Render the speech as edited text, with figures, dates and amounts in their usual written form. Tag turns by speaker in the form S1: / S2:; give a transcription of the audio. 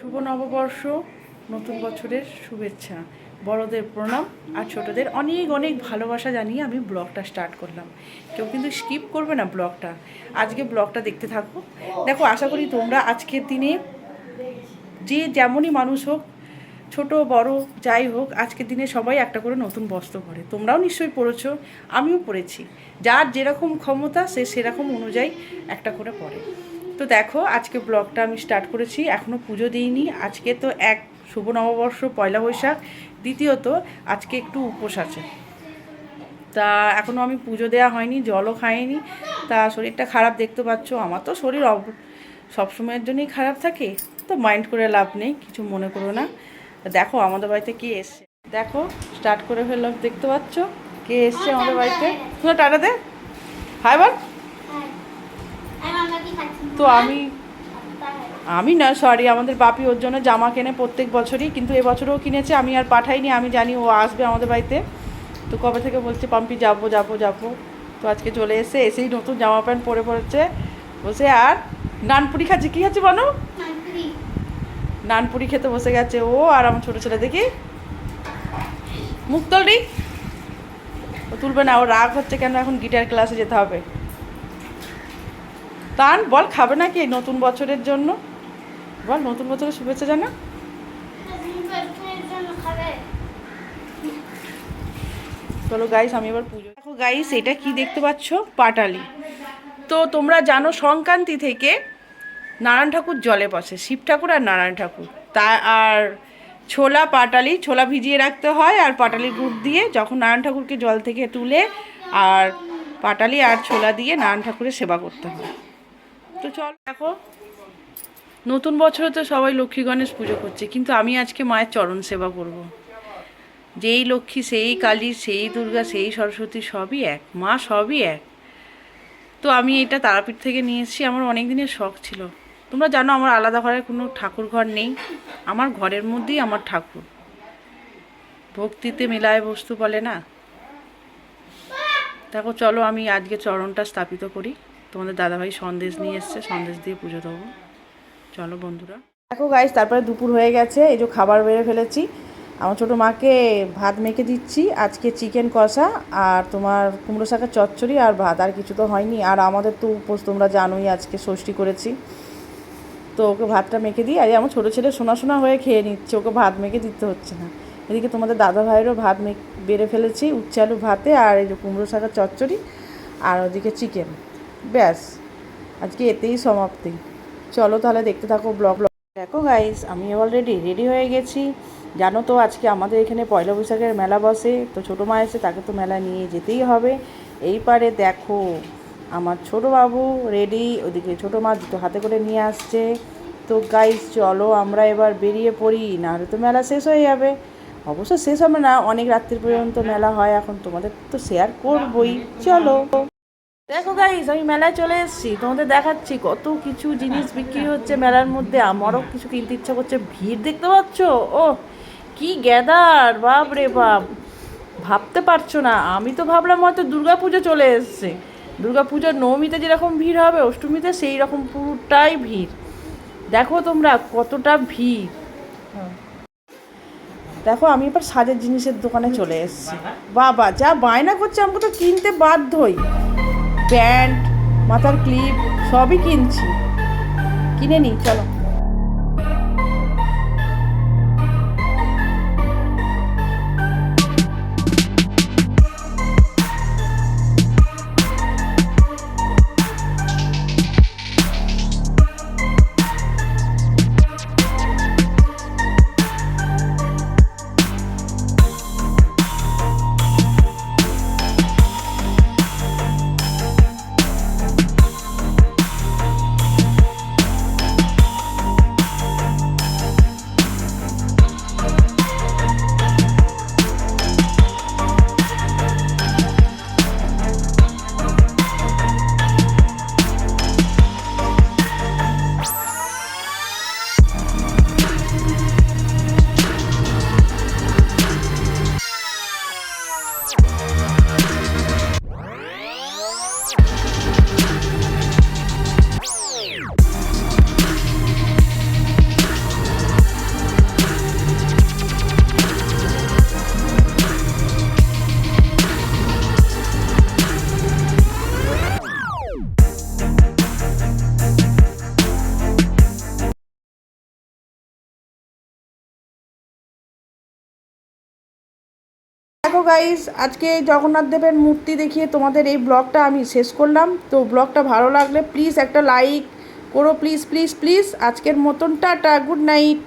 S1: শুভ নববর্ষ, নতুন বছরের শুভেচ্ছা, বড়দের প্রণাম আর ছোটদের অনেক অনেক ভালোবাসা জানিয়ে আমি ব্লগটা স্টার্ট করলাম। কেউ কিন্তু স্কিপ করবে না ব্লগটা, আজকে ব্লগটা দেখতে থাকো। দেখো, আশা করি তোমরা আজকের দিনে যে যেমনই মানুষ হোক, ছোট বড় যাই হোক, আজকের দিনে সবাই একটা করে নতুন বস্ত্র পরে। তোমরাও নিশ্চয়ই পরেছো, আমিও পরেছি। যার যেরকম ক্ষমতা সে সেরকম অনুযায়ী একটা করে পরে। তো দেখো, আজকে ব্লগটা আমি স্টার্ট করেছি, এখনও পুজো দিইনি। আজকে তো এক শুভ নববর্ষ, পয়লা বৈশাখ, দ্বিতীয়ত আজকে একটু উপোস আছে। তা এখনও আমি পুজো দেওয়া হয়নি, জলও খাইনি। তা শরীরটা খারাপ দেখতে পাচ্ছ। আমার তো শরীর সবসময়ের জন্যই খারাপ থাকে, তো মাইন্ড করে লাভ নেই, কিছু মনে করো না। দেখো আমাদের বাড়িতে কে এসছে, দেখো স্টার্ট করে ফেললাম, দেখতে পাচ্ছ কে এসছে আমাদের বাড়িতে। শুনো, টাটা দে, হাই বল। তো আমি না, সরি, আমাদের বাপি ওর জন্য জামা কেনে প্রত্যেক বছরই, কিন্তু এবছরও কিনেছে। আমি আর পাঠাইনি, আমি জানি ও আসবে আমাদের বাড়িতে। তো কবে থেকে বলছে পাম্পি যাবো যাবো যাবো। তো আজকে চলে এসেই নতুন জামা প্যান্ট পরে পড়েছে বসে। আর নানপুরি খাচ্ছে, কী খাচ্ছে বানু? নানপুরি খেতে বসে গেছে ও আর আমার ছোটো ছেলে। দেখি মুখ তোলরি, ও তুলবে না, ও রাগ হচ্ছে কেন, এখন গিটার ক্লাসে যেতে হবে। তান বল, খাবে নাকি নতুন বছরের জন্য? বল, নতুন বছরের শুভেচ্ছা জানা। চলো গাইস, আমি এবার পুজো। দেখো গাইস, এটা কি দেখতে পাচ্ছ? পাটালি। তো তোমরা জানো সংক্রান্তি থেকে নারায়ণ ঠাকুর জলে বসে, শিব ঠাকুর আর নারায়ণ ঠাকুর। তা আর ছোলা, পাটালি, ছোলা ভিজিয়ে রাখতে হয় আর পাটালির গুড় দিয়ে যখন নারায়ণ ঠাকুরকে জল থেকে তুলে আর পাটালি আর ছোলা দিয়ে নারায়ণ ঠাকুরের সেবা করতে হয়। তো চল, দেখো নতুন বছরে তো সবাই লক্ষ্মী গণেশ পুজো করছে, কিন্তু আমি আজকে মায়ের চরণ সেবা করব। যেই লক্ষ্মী সেই কালী সেই দুর্গা সেই সরস্বতী সবই এক, মা সবই এক। তো আমি এটা তারাপীঠ থেকে নিয়ে এসেছি, আমার অনেক দিনের শখ ছিল। তোমরা জানো আমার আলাদা ঘরে কোনো ঠাকুর ঘর নেই, আমার ঘরের মধ্যেই আমার ঠাকুর। ভক্তিতে মেলায় বস্তু বলে না। দেখো চলো, আমি আজকে চরণটা স্থাপিত করি। তোমাদের দাদাভাই সন্দেশ নিয়ে এসছে, সন্দেশ দিয়ে পুজো দেবো। চলো বন্ধুরা। দেখো গাইস, তারপরে দুপুর হয়ে গেছে, এই যে খাবার বেড়ে ফেলেছি। আমার ছোটো মাকে ভাত মেখে দিচ্ছি, আজকে চিকেন কষা আর তোমার কুমড়ো শাকের চচ্চড়ি আর ভাত, আর কিছু তো হয়নি। আর আমাদের তো উপোস, তোমরা জানোই আজকে ষষ্ঠী করেছি। তো ওকে ভাতটা মেখে দিই, আর আমার ছোটো ছেলে শোনা হয়ে খেয়ে নিচ্ছে, ওকে ভাত মেখে দিতে হচ্ছে না। এদিকে তোমাদের দাদা ভাইয়েরও ভাত বেড়ে ফেলেছি, উচ্ছে আলু ভাতে আর এই যে কুমড়ো শাকের চচ্চড়ি আর ওদিকে চিকেন। ব্যাস, আজকে এতেই সমাপ্তি। চলো তাহলে দেখতে থাকো ব্লগ। দেখো গাইস, আমি অলরেডি রেডি হয়ে গেছি। জানো তো আজকে আমাদের এখানে পয়লা বৈশাখের মেলা বসে, তো ছোটো মা এসে তাকে তো মেলা নিয়ে যেতেই হবে। এইবারে দেখো আমার ছোটো বাবু রেডি, ওদিকে ছোটো মা দুটো হাতে করে নিয়ে আসছে। তো গাইস চলো আমরা এবার বেরিয়ে পড়ি, নাহলে তো মেলা শেষ হয়ে যাবে। অবশ্য শেষ হবে না, অনেক রাত্রি পর্যন্ত মেলা হয় এখন, তোমাদের তো শেয়ার করবই। চলো। দেখো গাইস, আমি মেলায় চলে এসেছি, তোমাদের দেখাচ্ছি কত কিছু জিনিস বিক্রি হচ্ছে মেলার মধ্যে। আমারও কিছু কিনতে ইচ্ছা করছে। ভিড় দেখতে পাচ্ছ? ও কি গ্যাদার, বাপ রে বাপ, ভাবতে পারছো না। আমি তো ভাবলাম হয়তো দুর্গাপুজো চলে এসছে। দুর্গাপুজোর নবমীতে যেরকম ভিড় হবে, অষ্টমীতে সেই রকম পুরোটাই ভিড়। দেখো তোমরা কতটা ভিড়। দেখো আমি এবার সাজের জিনিসের দোকানে চলে এসেছি। বাবা যা বায়না করছে, আমাকে তো কিনতে বাধ্যই। ব্যান্ড, মাথার ক্লিপ সবই কিনছি, কিনে নিই চলো। দেখো গাইস, আজকে জগন্নাথ দেবের মূর্তি দেখিয়ে তোমাদের এই ব্লগটা আমি শেষ করলাম। তো ব্লগটা ভালো লাগলে প্লিজ একটা লাইক করো, প্লিজ প্লিজ প্লিজ। আজকের মতন টাটা, গুড নাইট।